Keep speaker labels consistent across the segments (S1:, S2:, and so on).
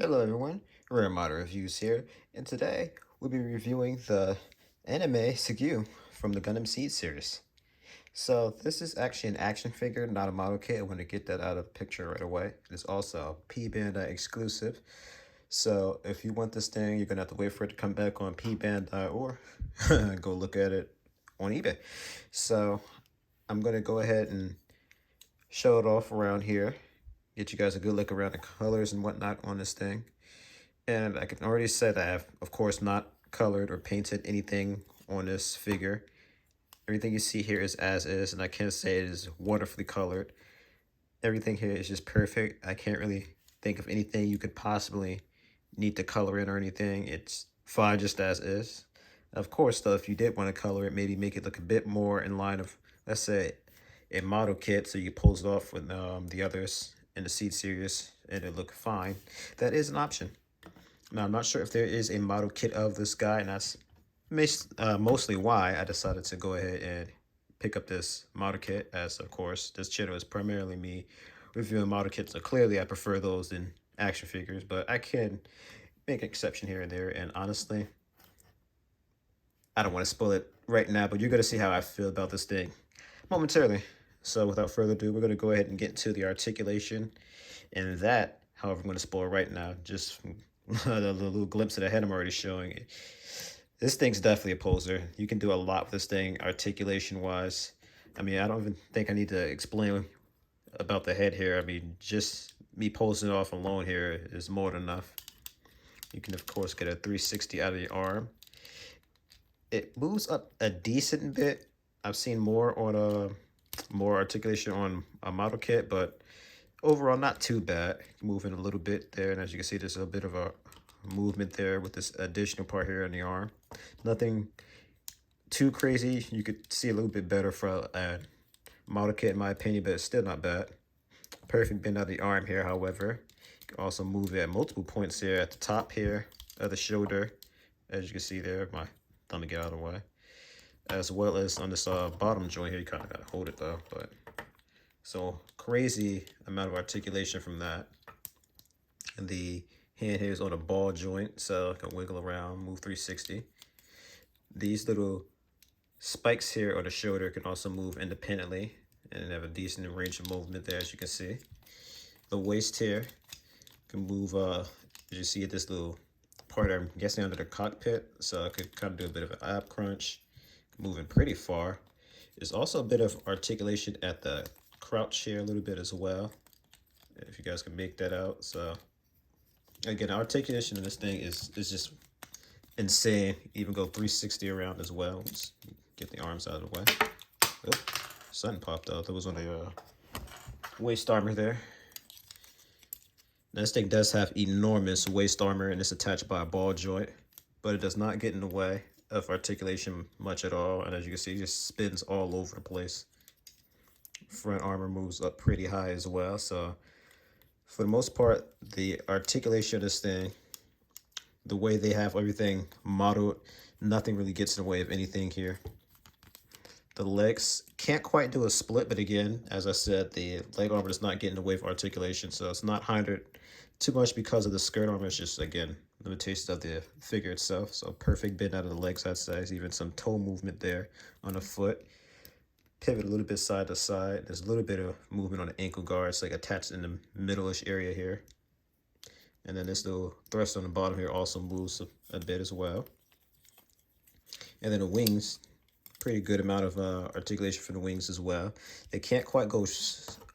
S1: Hello everyone, Rare Model Reviews here, and today we'll be reviewing the anime Cgue from the Gundam Seed series. So this is actually an action figure, not a model kit. I want to get that out of the picture right away. It's also a P-Bandai exclusive. So if you want this thing, you're gonna have to wait for it to come back on P-Bandai or go look at it on eBay. So I'm gonna go ahead and show it off around here, get you guys a good look around the colors and whatnot on this thing. And I can already say that I have, of course, not colored or painted anything on this figure. Everything you see here is as is, and I can't say it is wonderfully colored. Everything here is just perfect. I can't really think of anything you could possibly need to color in or anything. It's fine just as is. Of course, though, if you did want to color it, maybe make it look a bit more in line of, let's say, a model kit, so you pulls it off with the others in the Seed series, and it look fine. That is an option. Now, I'm not sure if there is a model kit of this guy, and that's mostly why I decided to go ahead and pick up this model kit, as of course, this channel is primarily me reviewing model kits, so clearly I prefer those than action figures, but I can make an exception here and there, and honestly, I don't want to spoil it right now, but you're going to see how I feel about this thing momentarily. So without further ado, we're going to go ahead and get to the articulation, and that, however, I'm going to spoil right now, just the little glimpse of the head I'm already showing. This thing's definitely a poser. You can do a lot with this thing articulation wise. I mean, I don't even think I need to explain about the head here. I mean, just me posing it off alone here is more than enough. You can, of course, get a 360 out of the arm. It moves up a decent bit. I've seen more on more articulation on a model kit, but overall not too bad. Moving a little bit there, and as you can see, there's a bit of a movement there with this additional part here on the arm. Nothing too crazy. You could see a little bit better for a model kit in my opinion, but it's still not bad. Perfect bend out of the arm here, however. You can also move it at multiple points here at the top here of the shoulder, as you can see there. My thumb to get out of the way, as well as on this bottom joint here. You kind of gotta hold it though, but so crazy amount of articulation from that. And the hand here is on a ball joint, so I can wiggle around, move 360. These little spikes here on the shoulder can also move independently and have a decent range of movement there, as you can see. The waist here can move, as you see at this little part, I'm guessing under the cockpit, so I could kind of do a bit of an ab crunch, moving pretty far. There's also a bit of articulation at the crouch here a little bit as well, if you guys can make that out. So again, articulation in this thing is just insane. Even go 360 around as well. Let's get the arms out of the way. Oh, something popped out. That was on the waist armor there. Now, this thing does have enormous waist armor, and it's attached by a ball joint, but it does not get in the way of articulation much at all. And as you can see, it just spins all over the place. Front armor moves up pretty high as well. So for the most part, the articulation of this thing, the way they have everything modeled, nothing really gets in the way of anything here. The legs can't quite do a split, but again, as I said, the leg armor does not get in the way of articulation, so it's not hindered too much because of the skirt armor. It's just, again, limitations of the figure itself. So perfect bend out of the legs, I'd say. There's even some toe movement there on the foot. Pivot a little bit side to side. There's a little bit of movement on the ankle guards, like attached in the middle-ish area here. And then this little thrust on the bottom here also moves a bit as well. And then the wings, pretty good amount of articulation for the wings as well. They can't quite go,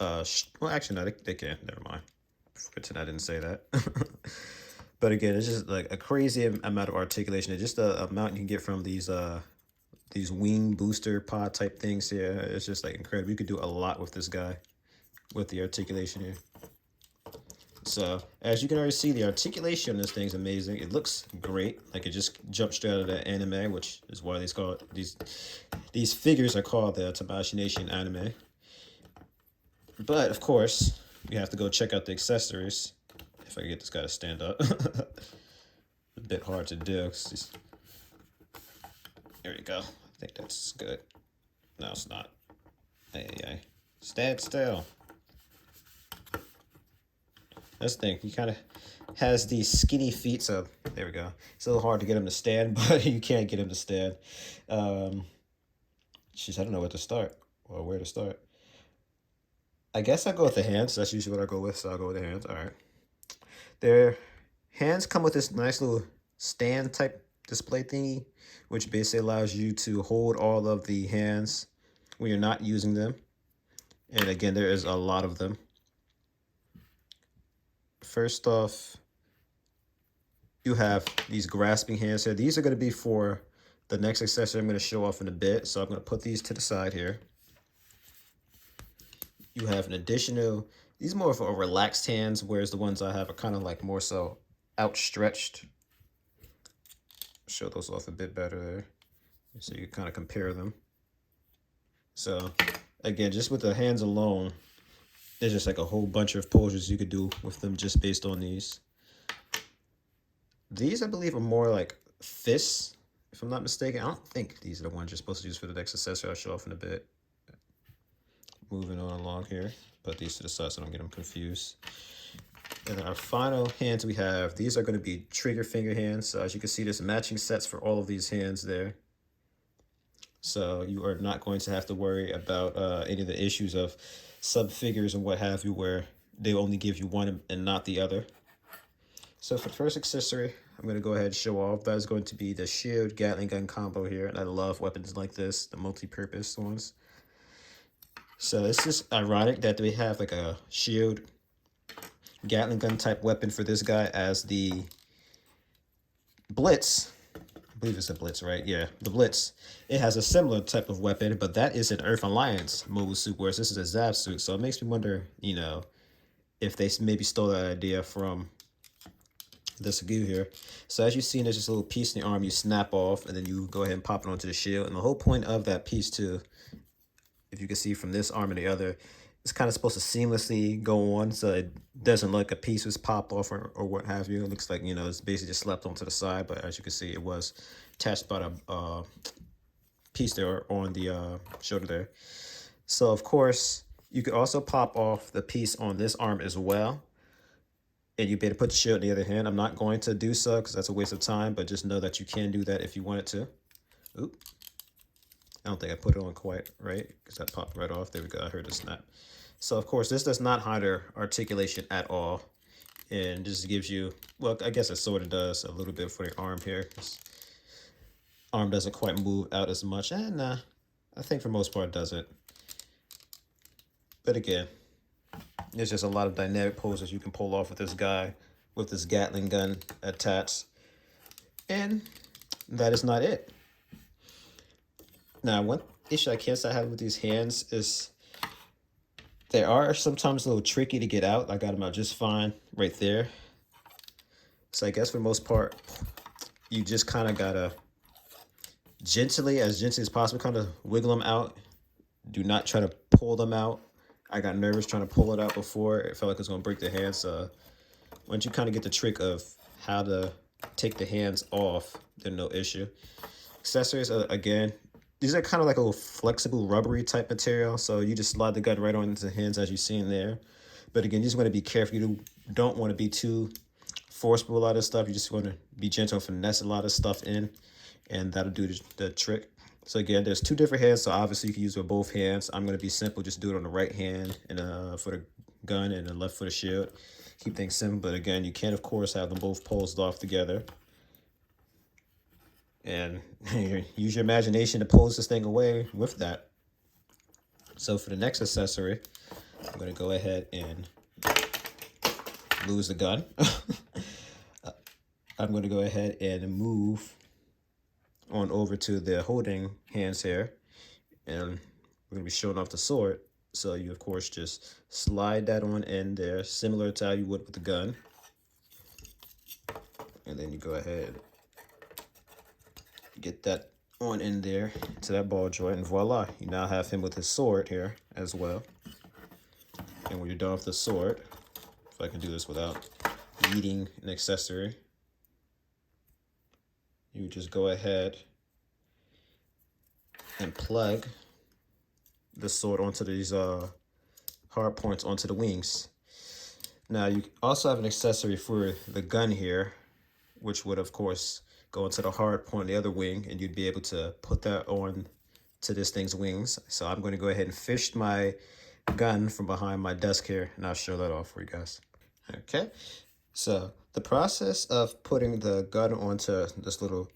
S1: well, actually, no, they can. Never mind. Pretend I didn't say that. But again, it's just like a crazy amount of articulation. It's just the amount you can get from these wing booster pod type things here. It's just like incredible. You could do a lot with this guy with the articulation here. So as you can already see, the articulation on this thing is amazing. It looks great, like it just jumped straight out of the A.N.I.M.E, which is why these figures are called the Tamashi Nation anime. But of course, you have to go check out the accessories. If I can get this guy to stand up, a bit hard to do. There you go. I think that's good. No, it's not. Hey, stand still. That's the thing. He kind of has these skinny feet, so there we go. It's a little hard to get him to stand, but you can't get him to stand. Um, Jeez, I don't know where to start or where to start. I guess I go with the hands. That's usually what I go with, so I'll go with the hands. All right. Their hands come with this nice little stand type display thingy, which basically allows you to hold all of the hands when you're not using them. And again, there is a lot of them. First off, you have these grasping hands here. These are going to be for the next accessory I'm going to show off in a bit. So I'm going to put these to the side here. You have an additional, these are more of a relaxed hands, whereas the ones I have are kind of like more so outstretched. Show those off a bit better there. So you kind of compare them. So again, just with the hands alone, there's just like a whole bunch of poses you could do with them just based on these. These, I believe, are more like fists, if I'm not mistaken. I don't think these are the ones you're supposed to use for the next accessory. I'll show off in a bit. Moving on along here. Put these to the side so I don't get them confused. And then our final hands we have, these are going to be trigger finger hands. So as you can see, there's matching sets for all of these hands there. So you are not going to have to worry about any of the issues of sub figures and what have you, where they only give you one and not the other. So for the first accessory, I'm going to go ahead and show off. That is going to be the shield Gatling gun combo here. And I love weapons like this, the multi-purpose ones. So it's just ironic that we have like a shield Gatling gun type weapon for this guy as the Blitz. I believe it's the Blitz, right? Yeah, the Blitz. It has a similar type of weapon, but that is an Earth Alliance mobile suit, whereas this is a Zap suit. So it makes me wonder, you know, if they maybe stole that idea from the Cgue here. So as you see, there's this little piece in the arm you snap off, and then you go ahead and pop it onto the shield. And the whole point of that piece too, if you can see from this arm and the other, it's kind of supposed to seamlessly go on, so it doesn't look like a piece was popped off or what have you. It looks like, you know, it's basically just slapped onto the side, but as you can see, it was attached by a piece there on the shoulder there. So of course, you could also pop off the piece on this arm as well, and you better put the shield in the other hand. I'm not going to do so because that's a waste of time, but just know that you can do that if you wanted to. Oop. I don't think I put it on quite right because that popped right off. There we go. I heard the snap. So of course, this does not hinder articulation at all, and just gives you, well, I guess it sort of does a little bit for the arm here. Arm doesn't quite move out as much, and I think for most part it doesn't. But again, there's just a lot of dynamic poses you can pull off with this guy, with this Gatling gun attached, and that is not it. Now, one issue I can't say I have with these hands is they are sometimes a little tricky to get out. I got them out just fine right there. So I guess for the most part, you just kind of gotta gently as possible, kind of wiggle them out. Do not try to pull them out. I got nervous trying to pull it out before. It felt like it was gonna break the hand. So once you kind of get the trick of how to take the hands off, then no issue. Accessories, again, these are kind of like a little flexible rubbery type material. So you just slide the gun right on into the hands as you see in there. But again, you just want to be careful. You don't want to be too forceful with a lot of stuff. You just want to be gentle and finesse a lot of stuff in, and that'll do the trick. So again, there's two different hands. So obviously you can use with both hands. I'm going to be simple. Just do it on the right hand and for the gun and the left for the shield. Keep things simple. But again, you can, of course, have them both posed off together. And use your imagination to pose this thing away with that. So for the next accessory, I'm going to go ahead and lose the gun. I'm going to go ahead and move on over to the holding hands here. And we're going to be showing off the sword. So you, of course, just slide that on in there, similar to how you would with the gun. And then you go ahead, get that on in there to that ball joint, and voila, you now have him with his sword here as well. And when you're done with the sword, if I can do this without eating an accessory, you just go ahead and plug the sword onto these hard points onto the wings. Now you also have an accessory for the gun here, which would of course go into the hard point, the other wing, and you'd be able to put that on to this thing's wings. So I'm going to go ahead and fish my gun from behind my desk here, and I'll show that off for you guys. Okay, so the process of putting the gun onto this little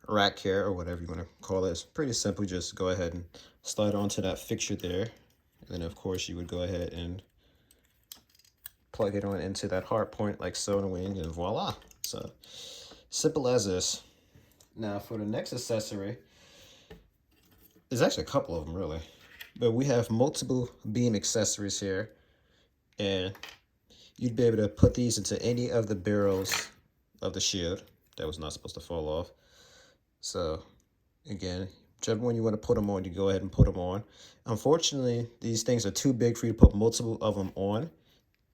S1: rack here, or whatever you want to call it, is pretty simple. Just go ahead and slide onto that fixture there, and then of course you would go ahead and plug it on into that hard point like so in the wing, and voila. So simple as this. Now for the next accessory, there's actually a couple of them really, but we have multiple beam accessories here, and you'd be able to put these into any of the barrels of the shield. That was not supposed to fall off. So again, whichever one you want to put them on, you go ahead and put them on. Unfortunately, these things are too big for you to put multiple of them on.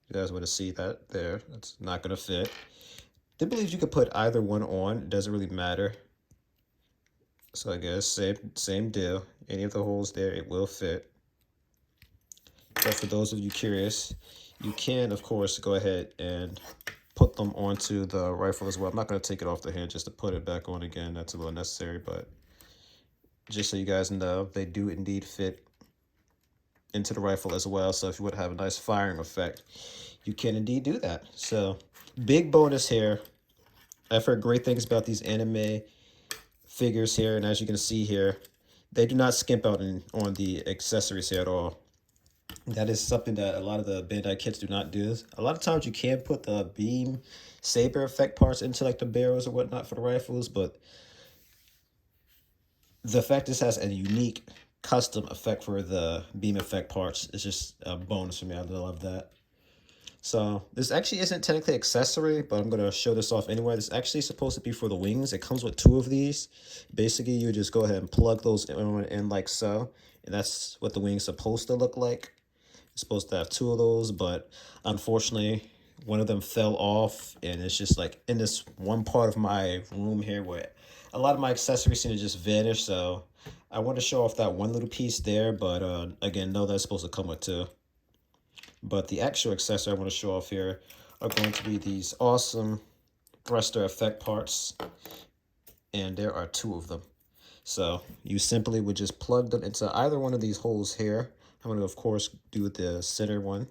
S1: You guys want to see that there. That's not going to fit. They believe you could put either one on. It doesn't really matter. So I guess same deal. Any of the holes there, it will fit. But for those of you curious, you can, of course, go ahead and put them onto the rifle as well. I'm not going to take it off the hand just to put it back on again. That's a little necessary, but just so you guys know, they do indeed fit into the rifle as well. So if you want to have a nice firing effect, you can indeed do that. So big bonus here. I've heard great things about these anime figures here, and as you can see here, they do not skimp out on the accessories here at all. That is something that a lot of the Bandai kits do not do. A lot of times you can put the beam saber effect parts into like the barrels or whatnot for the rifles, but the fact this has a unique custom effect for the beam effect parts is just a bonus for me. I love that. So this actually isn't technically accessory, but I'm going to show this off anyway. This is actually supposed to be for the wings. It comes with two of these. Basically, you just go ahead and plug those in like so, and that's what the wing's supposed to look like. It's supposed to have two of those, but unfortunately, one of them fell off, and it's just like in this one part of my room here where a lot of my accessories seem to just vanish. So I want to show off that one little piece there, but again, no, that's supposed to come with two. But the actual accessory I want to show off here are going to be these awesome thruster effect parts, and there are two of them. So you simply would just plug them into either one of these holes here. I'm going to, of course, do the center one.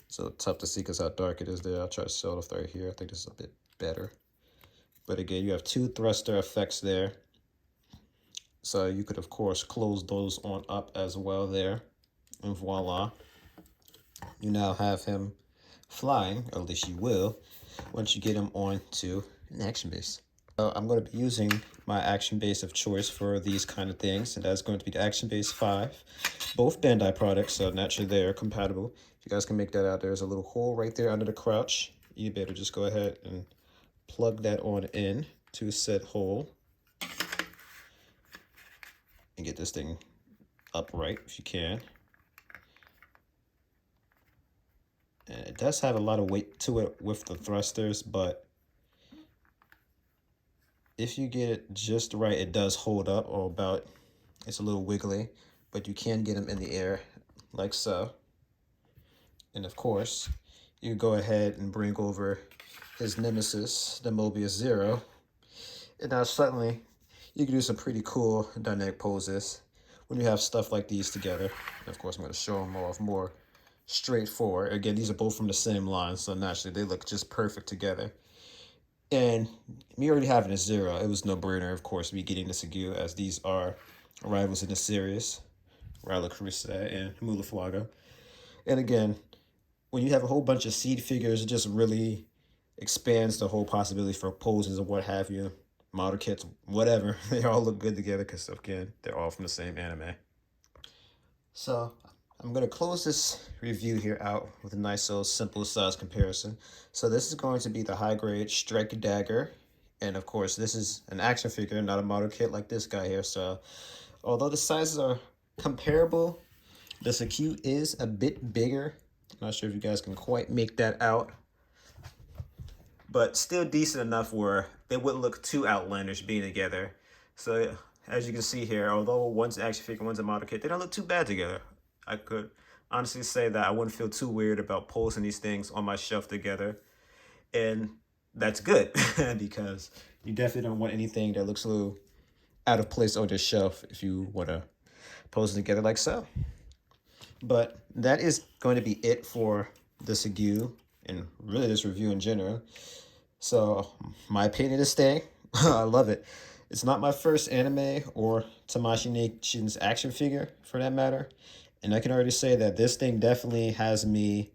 S1: So tough to see because how dark it is there. I'll try to show it off right here. I think this is a bit better. But again, you have two thruster effects there. So you could, of course, close those on up as well there. And voila. You now have him flying, or at least you will, once you get him onto an action base. So I'm going to be using my action base of choice for these kind of things, and that's going to be the Action Base 5. Both Bandai products, so naturally they're compatible. If you guys can make that out, there's a little hole right there under the crouch. You better just go ahead and plug that on in to said hole and get this thing upright if you can. And it does have a lot of weight to it with the thrusters, but if you get it just right, it does hold up, or about, it's a little wiggly, but you can get them in the air like so. And of course, you go ahead and bring over his nemesis, the Mobius Zero. And now suddenly, you can do some pretty cool dynamic poses when you have stuff like these together. And of course, I'm going to show them off more straightforward. Again, these are both from the same line, so naturally they look just perfect together. And me already having a Zero, it was no brainer, of course, me getting the Cgue, as these are rivals in the series, Ryla Carissa and Mulaflaga. And again, when you have a whole bunch of seed figures, it just really expands the whole possibility for poses and what have you, model kits, whatever. They all look good together because, again, they're all from the same anime. So I'm going to close this review here out with a nice little simple size comparison. So this is going to be the high grade Strike Dagger. And of course, this is an action figure, not a model kit like this guy here. So although the sizes are comparable, the Cgue is a bit bigger. I'm not sure if you guys can quite make that out, but still decent enough where they wouldn't look too outlandish being together. So as you can see here, although one's an action figure, one's a model kit, they don't look too bad together. I could honestly say that I wouldn't feel too weird about posting these things on my shelf together. And that's good because you definitely don't want anything that looks a little out of place on your shelf if you want to pose it together like so. But that is going to be it for the Cgue and really this review in general. So my opinion is staying. I love it. It's not my first anime or Tamashi Nation's action figure for that matter. And I can already say that this thing definitely has me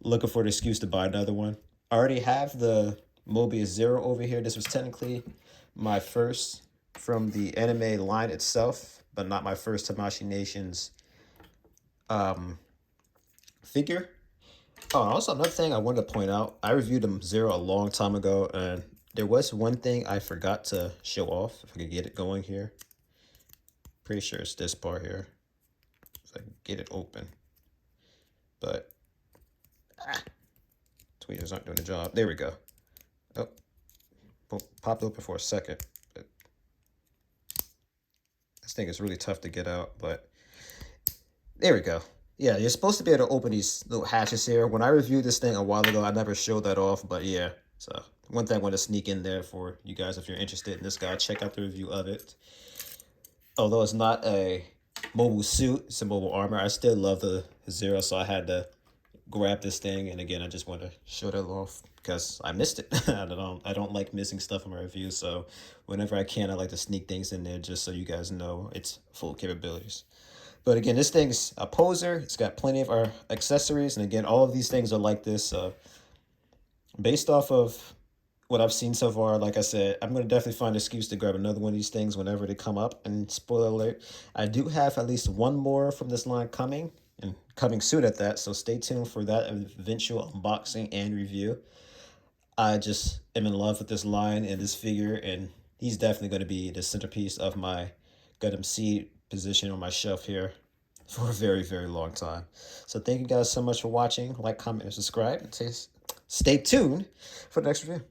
S1: looking for an excuse to buy another one. I already have the Mobius Zero over here. This was technically my first from the anime line itself, but not my first Tamashi Nation's um, figure. Oh, also another thing I wanted to point out, I reviewed them Zero a long time ago, and there was one thing I forgot to show off. If I could get it going here. Pretty sure it's this part here. If I can get it open. But tweeters aren't doing the job. There we go. Oh, popped open for a second. But this thing is really tough to get out, but there we go. Yeah, you're supposed to be able to open these little hatches here. When I reviewed this thing a while ago, I never showed that off, but yeah. So one thing I want to sneak in there for you guys if you're interested in this guy, check out the review of it. Although it's not a mobile suit, it's a mobile armor, I still love the Zero, so I had to grab this thing. And again, I just want to show that off because I missed it. I don't like missing stuff in my reviews, so whenever I can, I like to sneak things in there just so you guys know its full capabilities. But again, this thing's a poser. It's got plenty of our accessories. And again, all of these things are like this. Based off of what I've seen so far, like I said, I'm going to definitely find an excuse to grab another one of these things whenever they come up. And spoiler alert, I do have at least one more from this line coming, and coming soon at that. So stay tuned for that eventual unboxing and review. I just am in love with this line and this figure, and he's definitely going to be the centerpiece of my Gundam Seed position on my shelf here for a very, very long time. So thank you guys so much for watching. Like, comment, and subscribe. And stay tuned for the next review.